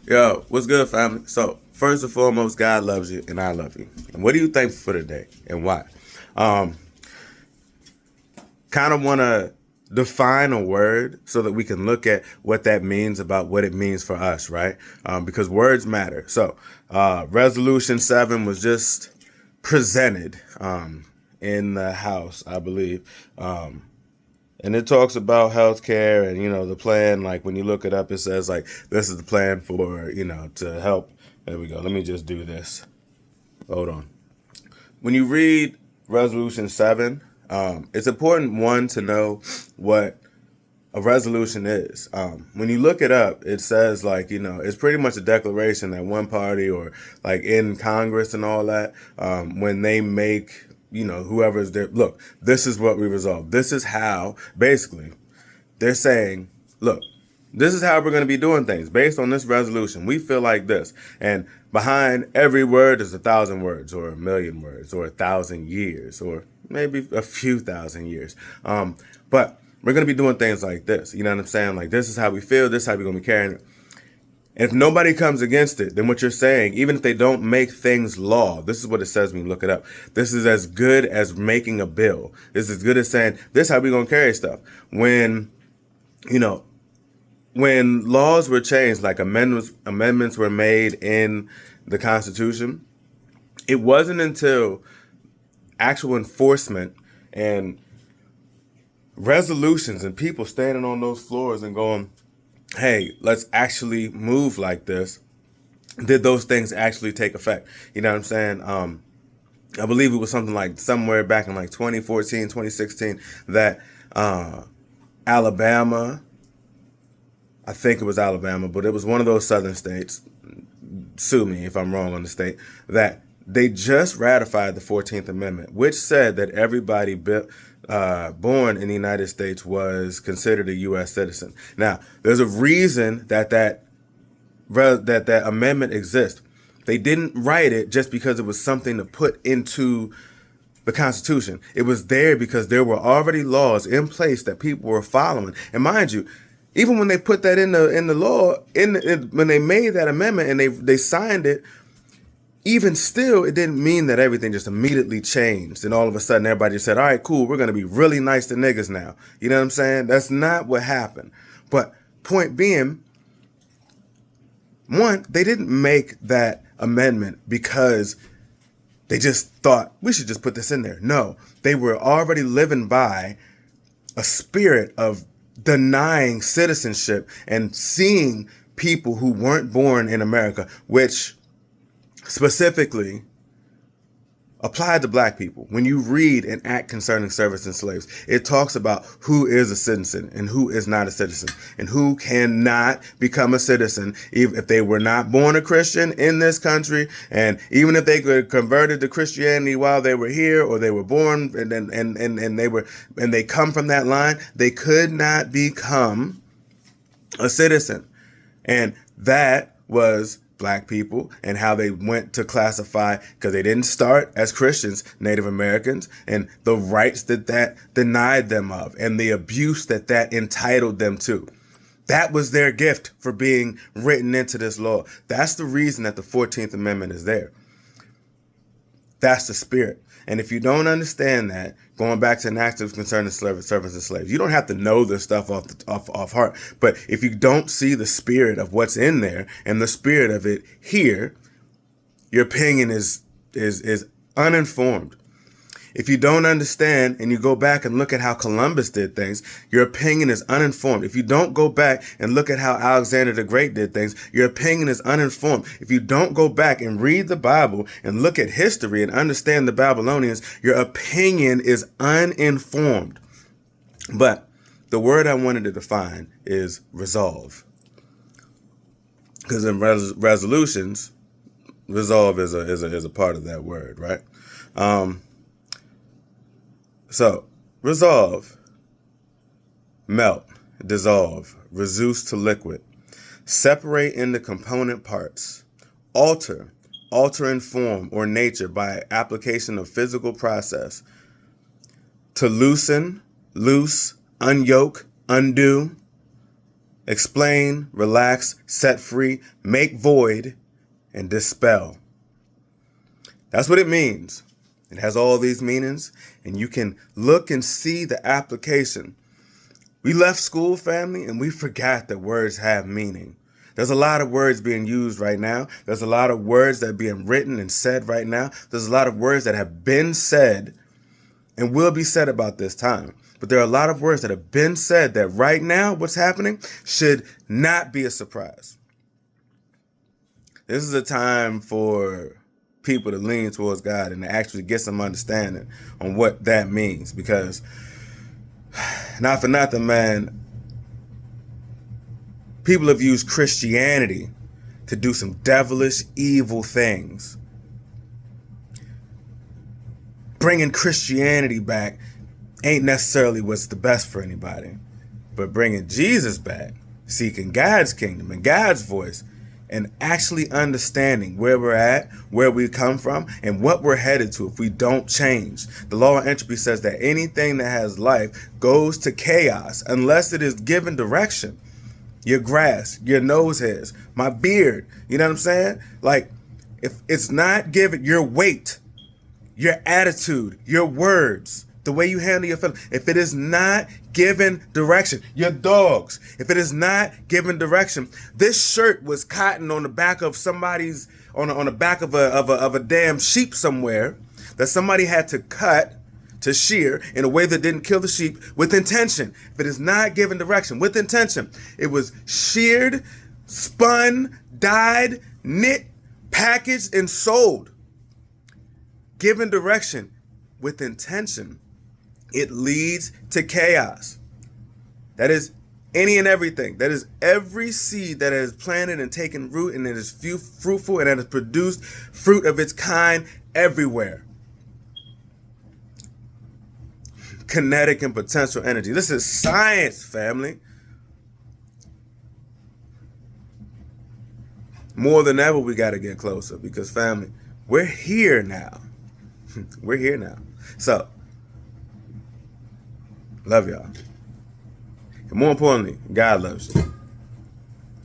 Yo, what's good, family? So, first and foremost, God loves you and I love you. And what are you thankful for today and why? Um, kind of want to define a word so that we can look at what that means about what it means for us, right? Because words matter. So, Resolution 7 was just presented in the House, I believe. And it talks about healthcare and, the plan. Like when you look it up, it says like, this is the plan for, to help. There we go. Let me just do this. Hold on. When you read Resolution 7, it's important, one, to know what a resolution is. When you look it up, it says like, it's pretty much a declaration that one party or like in Congress and all that, when they make, whoever's there, look, this is what we resolve. This is how, basically, they're saying, look, this is how we're going to be doing things based on this resolution. We feel like this. And behind every word is 1,000 words or 1,000,000 words or 1,000 years or maybe a few thousand years. But we're going to be doing things like this. You know what I'm saying? Like, this is how we feel. This is how we're going to be carrying it. And if nobody comes against it, then what you're saying, even if they don't make things law, this is what it says when you look it up. This is as good as making a bill. This is as good as saying, this is how we're going to carry stuff. When laws were changed, like amendments were made in the Constitution, it wasn't until actual enforcement and resolutions and people standing on those floors and going, hey, let's actually move like this, did those things actually take effect. You know what I'm saying? I believe it was something like somewhere back in like 2014, 2016 that Alabama, I think it was Alabama, but it was one of those southern states, sue me if I'm wrong on the state, that they just ratified the 14th Amendment, which said that everybody born in the United States was considered a U.S. citizen. Now, there's a reason that amendment exists. They didn't write it just because it was something to put into the Constitution. It was there because there were already laws in place that people were following. And mind you, even when they put that in the law, when they made that amendment and they signed it, even still, it didn't mean that everything just immediately changed and all of a sudden everybody just said, all right, cool, we're going to be really nice to niggas now. You know what I'm saying? That's not what happened. But point being, one, they didn't make that amendment because they just thought we should just put this in there. No, they were already living by a spirit of denying citizenship and seeing people who weren't born in America, which specifically applied to black people. When you read an act concerning servants and slaves, it talks about who is a citizen and who is not a citizen and who cannot become a citizen if they were not born a Christian in this country, and even if they could converted to Christianity while they were here, or they were born and they come from that line, they could not become a citizen. And that was black people and how they went to classify, because they didn't start as Christians, Native Americans, and the rights that denied them of and the abuse that entitled them to. That was their gift for being written into this law. That's the reason that the 14th Amendment is there. That's the spirit. And if you don't understand that, going back to an act of concerning servants and slaves, you don't have to know this stuff off heart. But if you don't see the spirit of what's in there and the spirit of it here, your opinion is uninformed. If you don't understand and you go back and look at how Columbus did things, your opinion is uninformed. If you don't go back and look at how Alexander the Great did things, your opinion is uninformed. If you don't go back and read the Bible and look at history and understand the Babylonians, your opinion is uninformed. But the word I wanted to define is resolve. Because in resolutions, resolve is a part of that word, right? So, resolve, melt, dissolve, reduce to liquid, separate into component parts, alter in form or nature by application of physical process, to loosen, loose, unyoke, undo, explain, relax, set free, make void, and dispel. That's what it means. It has all these meanings, and you can look and see the application. We left school, family, and we forgot that words have meaning. There's a lot of words being used right now. There's a lot of words that are being written and said right now. There's a lot of words that have been said and will be said about this time. But there are a lot of words that have been said that right now, what's happening should not be a surprise. This is a time for people to lean towards God and to actually get some understanding on what that means. Because, not for nothing, man, people have used Christianity to do some devilish, evil things. Bringing Christianity back ain't necessarily what's the best for anybody. But bringing Jesus back, seeking God's kingdom and God's voice, and actually understanding where we're at, where we come from, and what we're headed to if we don't change. The law of entropy says that anything that has life goes to chaos unless it is given direction. Your grass, your nose hairs, my beard, you know what I'm saying? Like, if it's not given, your weight, your attitude, your words, the way you handle your feelings, if it is not given direction, your dogs, if it is not given direction, this shirt was cotton on the back of somebody's, on the back of a damn sheep somewhere that somebody had to cut, to shear in a way that didn't kill the sheep with intention. If it is not given direction with intention, it was sheared, spun, dyed, knit, packaged, and sold. Given direction with intention, it leads to chaos. That is any and everything. That is every seed that is planted and taken root and it is fruitful and it has produced fruit of its kind everywhere. Kinetic and potential energy. This is science, family. More than ever, we got to get closer because, family, we're here now. We're here now. So, love y'all. And more importantly, God loves you.